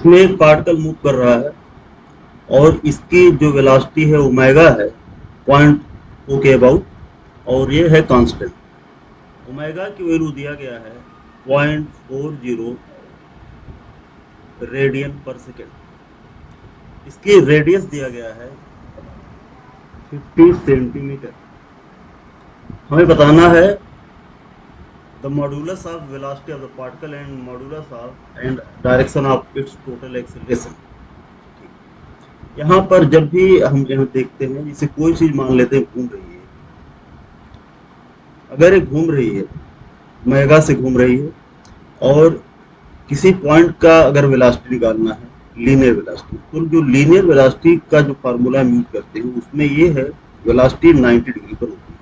इसमें एक particle move कर रहा है और इसकी जो वेलोसिटी है ओमेगा है पॉइंट ओ के अबाउट, और ये है कांस्टेंट। ओमेगा की वैल्यू दिया गया है 0.40 रेडियन पर सेकेंड। इसकी रेडियस दिया गया है 50 सेंटीमीटर। हमें बताना है the modulus of velocity of the particle and modulus of and direction of its total acceleration. यहाँ पर जब भी हम यहाँ देखते हैं, जैसे कोई चीज मान लेते हैं घूम रही है, अगर ये घूम रही है ओमेगा से घूम रही है और किसी पॉइंट का अगर वेलोसिटी निकालना है लीनियर वेलोसिटी, तो जो लीनियर वेलोसिटी का जो फार्मूला हम यूज करते हैं उसमें ये है वेलोसिटी 90 डिग्री पर होती है।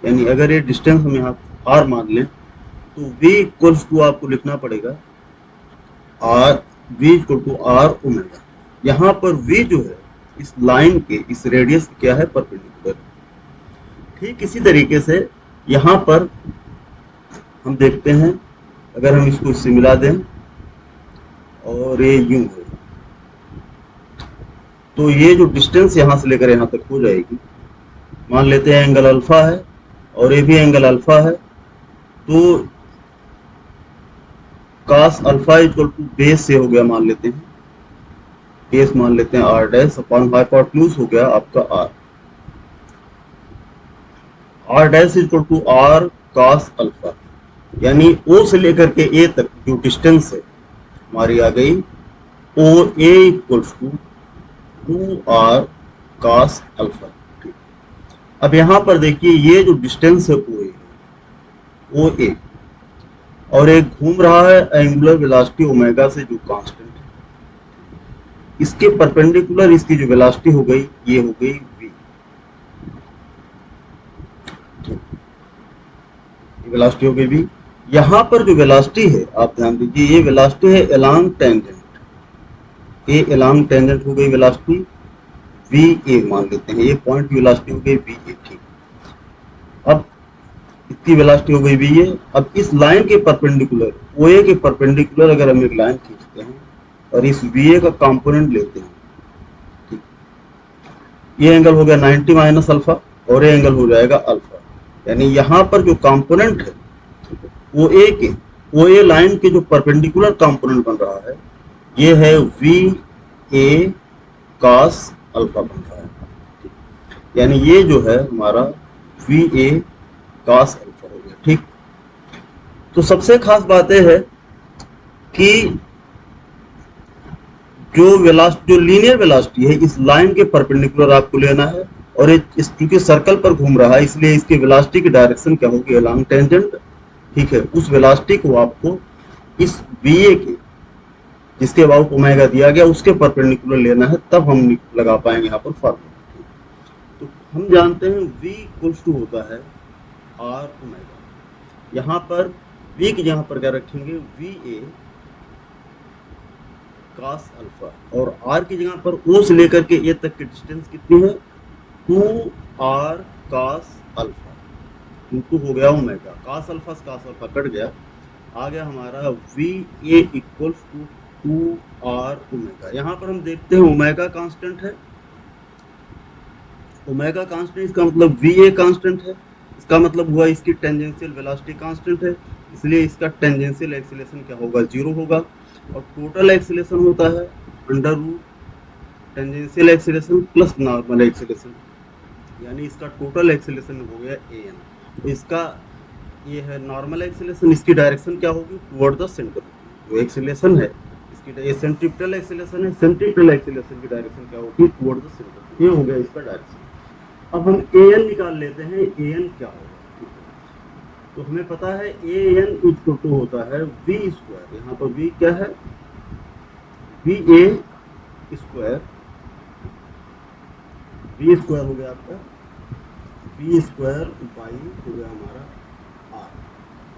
यानी अगर ये डिस्टेंस हम यहाँ आर मान लें तो v इक्वल्स टू आपको लिखना पड़ेगा R, v equal to R omega. यहाँ पर v जो है इस लाइन के इस रेडियस क्या है, परपेंडिकुलर। ठीक इसी तरीके से यहाँ पर हम देखते हैं, अगर हम इसको इससे मिला दें और ये यूं है, तो ये जो डिस्टेंस यहाँ से लेकर यहाँ तक हो जाएगी, मान लेते हैं एंगल अल्फा है और ये भी एंगल अल्फा है, तो cos alpha equal to base से हो गया, मान लेते हैं बेस मान लेते हैं आर डैश अपॉन हाइपोटेन्यूज हो गया आपका R. R dash equal to R cos alpha, यानी ओ से लेकर के ए तक जो डिस्टेंस है हमारी आ गई O A equals to 2r cos alpha. अब यहाँ पर देखिए ये जो डिस्टेंस है ओ ए और एक घूम रहा है एंगुलर वेलोसिटी ओमेगा से जो कांस्टेंट है, इसके परपेंडिकुलर इसकी जो वेलोसिटी हो गई ये हो गई v। ये वेलोसिटी हो गई v। यहाँ पर जो वेलोसिटी है आप ध्यान दीजिए, ये वेलोसिटी है अलोंग टेंजेंट, ये अलोंग टेंजेंट हो गई वेलोसिटी वी ए मान लेते हैं, ये पॉइंट की वेलोसिटी हो गई वी ए। ठीक, अब इसकी वेलोसिटी हो गई वी ए। अब इस लाइन के परपेंडिकुलर ओ ए के परपेंडिकुलर अगर हम एक लाइन खींचते हैं और इस वी ए का कंपोनेंट लेते हैं, ठीक, ये एंगल हो गया 90 माइनस अल्फा और ये एंगल हो जाएगा अल्फा। यानी यहाँ पर जो कंपोनेंट है ओ ए के, ओ ए लाइन के जो परपेंडिकुलर कंपोनेंट बन रहा है ये है वी ए कॉस अल्फा बन रहा है। यानी ये जो है हमारा वी ए कॉस अल्फा हो गया। ठीक, तो सबसे खास बात यह है कि जो लीनियर वेलोसिटी है इस लाइन के परपेंडिकुलर आपको लेना है, और इस क्योंकि सर्कल पर घूम रहा है इसलिए इसकी वेलोसिटी की डायरेक्शन क्या होगी, अलोंग टेंजेंट। ठीक है, उस वेलोसिटी को आपको इस वी ए के जिसके अबाउट ओमेगा दिया गया उसके परपेंडिकुलर लेना है, तब हम लगा पाएंगे यहाँ पर फॉर्मूला। तो हम जानते हैं v इक्वल्स टू होता है आर ओमेगा। यहाँ पर v की जगह पर क्या रखेंगे, वी ए कॉस अल्फा, और r की जगह पर o से लेकर के a तक की डिस्टेंस कितनी है, 2r कॉस अल्फा इंटू हो गया ओमेगा। कॉस अल्फा से कॉस अल्फा कट गया, आ गया हमारा V A equals to 2r omega. यहाँ पर हम देखते हैं ओमेगा कांस्टेंट है, ओमेगा कांस्टेंट, इसका मतलब वी ए कांस्टेंट है, इसका मतलब हुआ इसकी टेंजेंशियल वेलोसिटी कांस्टेंट है, इसलिए इसका टेंजेंशियल एक्सीलरेशन क्या होगा, 0 होगा। और टोटल एक्सीलरेशन होता है under root tangential acceleration plus normal acceleration, यानी इसका टोटल एक्सीलरेशन हो गया ए एन। तो इसका ये है नॉर्मल एक्सीलरेशन, इसकी डायरेक्शन क्या होगी, टुवर्ड द सेंटर। जो एक्सीलरेशन है इसकी सेंट्रीपिटल एक्सीलरेशन है, सेंट्रीपिटल एक्सीलरेशन की डायरेक्शन क्या होगी, टुवर्ड द सेंटर। ये हो गया इसका डायरेक्शन। अब हम ए एन निकाल लेते हैं, ए एन क्या होगा। तो हमें पता है ए एन इक्वल टू होता है वी स्क्वायर, यहाँ पर वी क्या है, V A square, V square हो गया आपका, वी स्क्वायर बाई हो गया हमारा आर,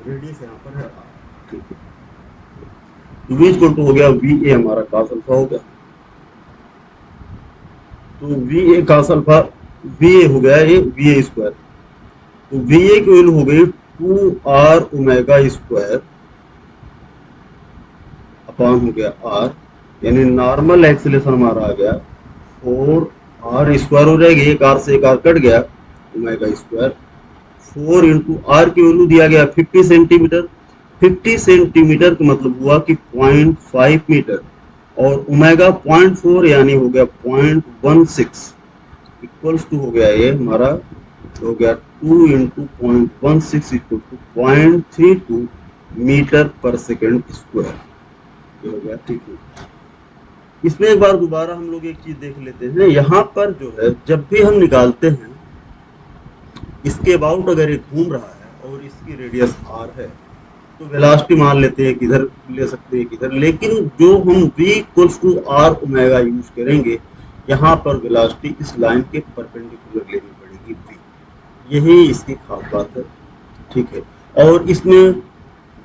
रेडियस यहाँ पर है आर। ठीक है, वी इक्वल टू हो गया वी ए हमारा कॉस अल्फा हो गया, तो V A cos alpha V A हो गया ये वी ए स्क्वायर, तो वी ए की वैल्यू हो गई 2r ओमेगा स्क्वायर अपॉन हो गया आर, यानी नॉर्मल एक्सीलरेशन हमारा आ गया 4r स्क्वायर हो जाएगी, एक r से एक r कट गया, ओमेगा स्क्वायर 4 इंटू आर की वैल्यू दिया गया 50 सेंटीमीटर। 50 सेंटीमीटर का मतलब हुआ कि 0.5 मीटर और ओमेगा 0.4 यानी हो गया 0.16 इक्वल्स टू हो गया ये हमारा हो गया 2 इंटू 0.16 इक्वल टू 0.32 मीटर पर सेकेंड स्क्वायर, ये हो गया। ठीक है, इसमें एक बार दोबारा हम लोग एक चीज देख लेते हैं। यहाँ पर जो है जब भी हम निकालते हैं इसके अबाउट अगर ये घूम रहा है और इसकी रेडियस r है तो वेलोसिटी मान लेते हैं किधर ले सकते हैं किधर, लेकिन जो हम v equals to r omega use करेंगे यहाँ पर वेलोसिटी इस लाइन के परपेंडिकुलर लेनी पड़ेगी v, यही इसकी खास बात है। ठीक है, और इसमें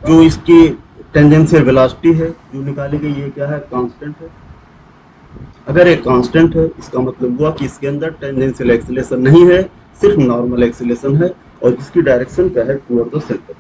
जो इसकी टेंजेंशियल वेलोसिटी है जो निकाली गई ये क्या है, कांस्टेंट है। अगर एक कांस्टेंट है इसका मतलब हुआ कि इसके अंदर टेंजेंशियल एक्सीलरेशन नहीं है, सिर्फ नॉर्मल एक्सीलरेशन है और इसकी डायरेक्शन क्या है, टुवर्ड द सेंटर।